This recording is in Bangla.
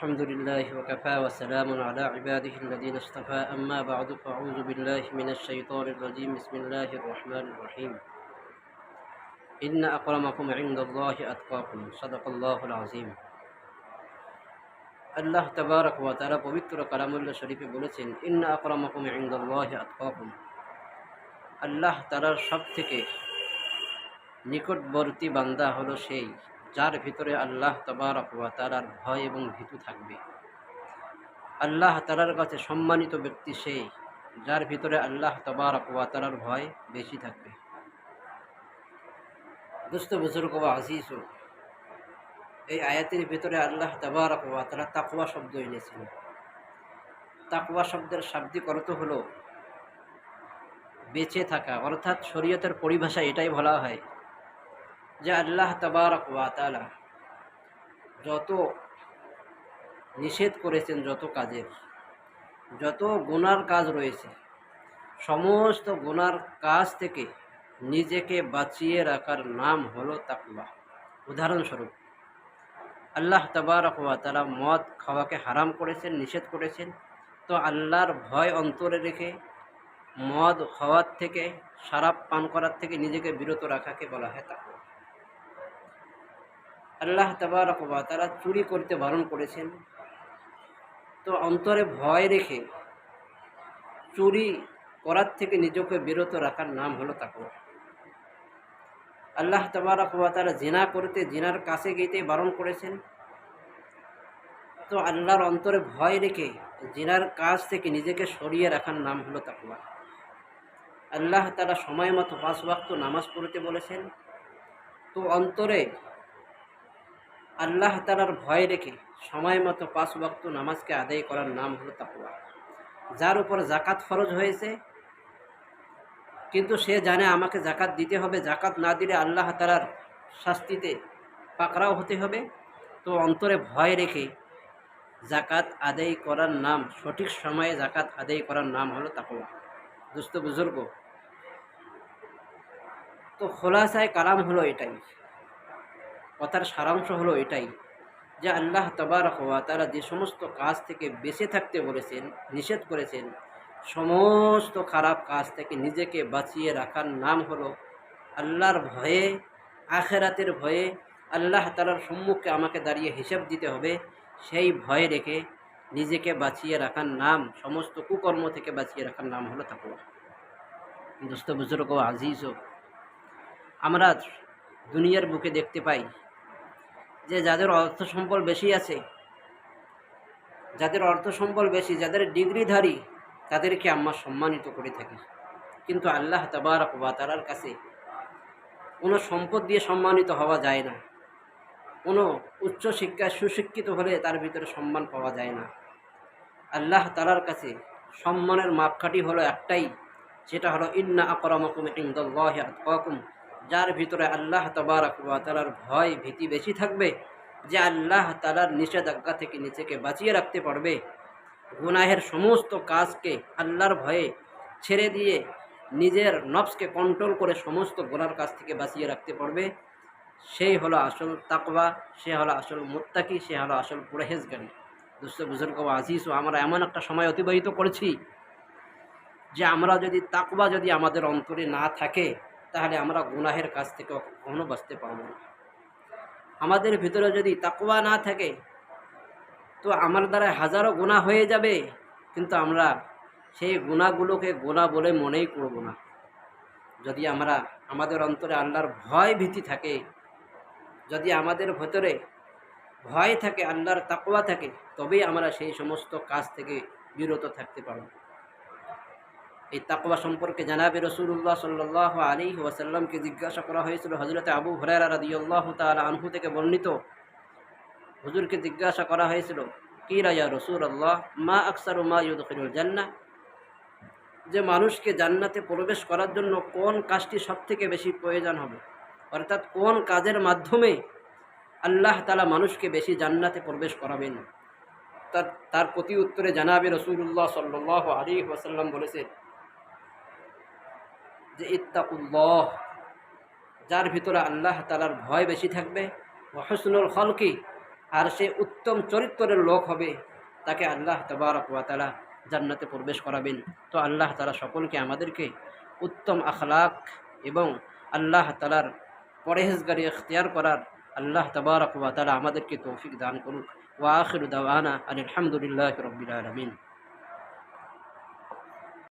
الحمد لله وكفى وسلام على عباده الذين اصطفى أما بعد فأعوذ بالله من الشيطان الرجيم بسم الله الرحمن الرحيم إن أكرمكم عند الله أتقاكم صدق الله العظيم আল্লাহ তাবারক ওয়া তাআলা পবিত্র কালামুল্লাহ শরীফে বলেছেন ইন্না আকরামাকুম ইনদাল্লাহি আতকাকুম। আল্লাহ তাআলার সবথেকে নিকটবর্তী বান্দা হলো সেই যার ভিতরে আল্লাহ তাবারক ওয়া তাআলার ভয় এবং ভীতু থাকবে। আল্লাহ তাআলার কাছে সম্মানিত ব্যক্তি সেই যার ভিতরে আল্লাহ তাবারক ওয়া তাআলার ভয় বেশি থাকবে। দোস্ত বুজুর্গ ওয়া আজিজ, এই আয়াতের ভিতরে আল্লাহ তাবারক ওয়া তাআলা তাকওয়া শব্দ এনেছেন। তাকওয়া শব্দের শাব্দিক অর্থ হলো বেঁচে থাকা, অর্থাৎ শরীয়তের পরিভাষায় এটাই বলা হয় যে আল্লাহ তাবারক ওয়া তাআলা যত নিষেধ করেছেন, যত কাজের, যত গুনার কাজ রয়েছে, সমস্ত গুনার কাজ থেকে নিজেকে বাঁচিয়ে রাখার নাম হলো তাকওয়া। উদাহরণস্বরূপ আল্লাহ তাবারক ওয়া তাআলা মদ খাওয়াকে হারাম করেছেন, নিষেধ করেছেন। তো আল্লাহর ভয় অন্তরে রেখে মদ খাওয়ার থেকে, শরাব পান করার থেকে নিজেকে বিরত রাখাকে বলা হয় তাকওয়া। আল্লাহ তাবারক ওয়া তাআলা চুরি করতে বারণ করেছেন, তো অন্তরে ভয় রেখে চুরি করার থেকে নিজেকে বিরত রাখার নাম হলো তাকওয়া। আল্লাহ তাবারক ওয়া তাআলা জিনা করতে, জিনার কাছে যেতে বারণ করেছেন, তো আল্লাহর অন্তরে ভয় রেখে জিনার কাজ থেকে নিজেকে সরিয়ে রাখার নাম হলো তাকওয়া। আল্লাহ তাআলা সময় মতো 5 ওয়াক্ত নামাজ পড়তে বলেছেন, তো অন্তরে আল্লাহ তাআলার ভয় রেখে সময় মতো 5 ওয়াক্ত নামাজকে আদায় করার নাম হলো তাকওয়া। যার উপর জাকাত ফরজ হয়েছে, কিন্তু সে জানে আমাকে জাকাত দিতে হবে, জাকাত না দিলে আল্লাহ তাআলার শাস্তিতে পাকড়াও হতে হবে, তো অন্তরে ভয় রেখে জাকাত আদায় করার নাম, সঠিক সময়ে জাকাত আদায় করার নাম হলো তাকওয়া। দোস্ত বুজুর্গ, তো খোলাসায় কালাম হলো এটাই, কথার সারাংশ হলো এটাই যে আল্লাহ তাবারক ওয়া তাআলা যে সমস্ত কাজ থেকে বেঁচে থাকতে বলেছেন, নিষেধ করেছেন, সমস্ত খারাপ কাজ থেকে নিজেকে বাঁচিয়ে রাখার নাম হলো আল্লাহর ভয়ে, আখেরাতের ভয়ে, আল্লাহ তাআলার সম্মুখে আমাকে দাঁড়িয়ে হিসাব দিতে হবে, সেই ভয় রেখে নিজেকে বাঁচিয়ে রাখার নাম, সমস্ত কুকর্ম থেকে বাঁচিয়ে রাখার নাম হলো তাকওয়া। দোস্ত বুজুর্গ আজিজ, আমরা দুনিয়ার বুকে দেখতে পাই যে যাদের অর্থ সম্পদ বেশি আছে, যাদের অর্থ সম্পদ বেশি, যাদের ডিগ্রিধারী, তাদেরকে আমরা সম্মানিত করে থাকি। কিন্তু আল্লাহ তাবারক ওয়া তাআলার কাছে কোনো সম্পদ দিয়ে সম্মানিত হওয়া যায় না, কোনো উচ্চ শিক্ষায় সুশিক্ষিত হলে তার ভিতরে সম্মান পাওয়া যায় না। আল্লাহ তাআলার কাছে সম্মানের মাপকাঠি হলো একটাই, সেটা হলো ইন্না আকরামাকুম ইনদাল্লাহি আতকাকুম। যার ভিতরে আল্লাহ তাবারক ওয়া তাআলার ভয় ভীতি বেশি থাকবে, যে আল্লাহ তাআলার নিষেধাজ্ঞা থেকে নিজেকে বাঁচিয়ে রাখতে পারবে, গুনাহের সমস্ত কাজকে আল্লাহর ভয়ে ছেড়ে দিয়ে নিজের নফসকে কন্ট্রোল করে সমস্ত গুনার কাজ থেকে বাঁচিয়ে রাখতে পারবে, সেই হলো আসল তাকওয়া, সে হলো আসল মুত্তাকি, সে হলো আসল পরহেজগারী। দোস্ত বুজুর্গ ওয়া আজিজ, আমরা এমন একটা সময় অতিবাহিত করেছি যে আমরা যদি তাকওয়া যদি আমাদের অন্তরে না থাকে, তাহলে আমরা গুনাহের কাছ থেকে কখনো বাঁচতে পারবো না। আমাদের ভিতরে যদি তাকওয়া না থাকে, তো আমার দ্বারা হাজারো গুনাহ হয়ে যাবে, কিন্তু আমরা সেই গুনাহগুলোকে গুনাহ বলে মনেই করব না। যদি আমরা, আমাদের অন্তরে আল্লাহর ভয় ভীতি থাকে, যদি আমাদের ভেতরে ভয় থাকে, আল্লাহর তাকওয়া থাকে, তবেই আমরা সেই সমস্ত কাজ থেকে বিরত থাকতে পারব। এই তাকওয়া সম্পর্কে জানাবে রাসূলুল্লাহ সাল্লাল্লাহু আলাইহি ওয়াসাল্লামকে জিজ্ঞাসা করা হয়েছিল। হযরত আবু হুরায়রা রাদিয়াল্লাহু তাআলা আনহু থেকে বর্ণিত, হুজুরকে জিজ্ঞাসা করা হয়েছিল, কিলা ইয়া রাসূলুল্লাহ মা আকসারু মা ইউদখিলুল জান্নাহ, যে মানুষকে জান্নাতে প্রবেশ করার জন্য কোন কাজটি সবথেকে বেশি প্রয়োজন হবে, অর্থাৎ কোন কাজের মাধ্যমে আল্লাহ তাআলা মানুষকে বেশি জান্নাতে প্রবেশ করাবেন। তার প্রতি উত্তরে জানাবে রাসূলুল্লাহ সাল্লাল্লাহু আলাইহি ওয়াসাল্লাম বলেছেন যে ইত্তাকুল্লাহ, যার ভিতরে আল্লাহ তাআলার ভয় বেশি থাকবে, ওয়া হুসনুল খলকি, আর সে উত্তম চরিত্রের লোক হবে, তাকে আল্লাহ তাবারক ওয়া তাআলা জান্নাতে প্রবেশ করাবেন। তো আল্লাহ তাআলা সকলকে আমাদেরকে উত্তম আখলাক এবং আল্লাহ তাআলার পরহেজগারি ইখতিয়ার করার আল্লাহ তাবারক ওয়া তাআলা আমাদেরকে তৌফিক দান করুক। ওয়া আখিরু দাওয়ানা আলহামদুলিল্লাহি রাব্বিল আলামিন।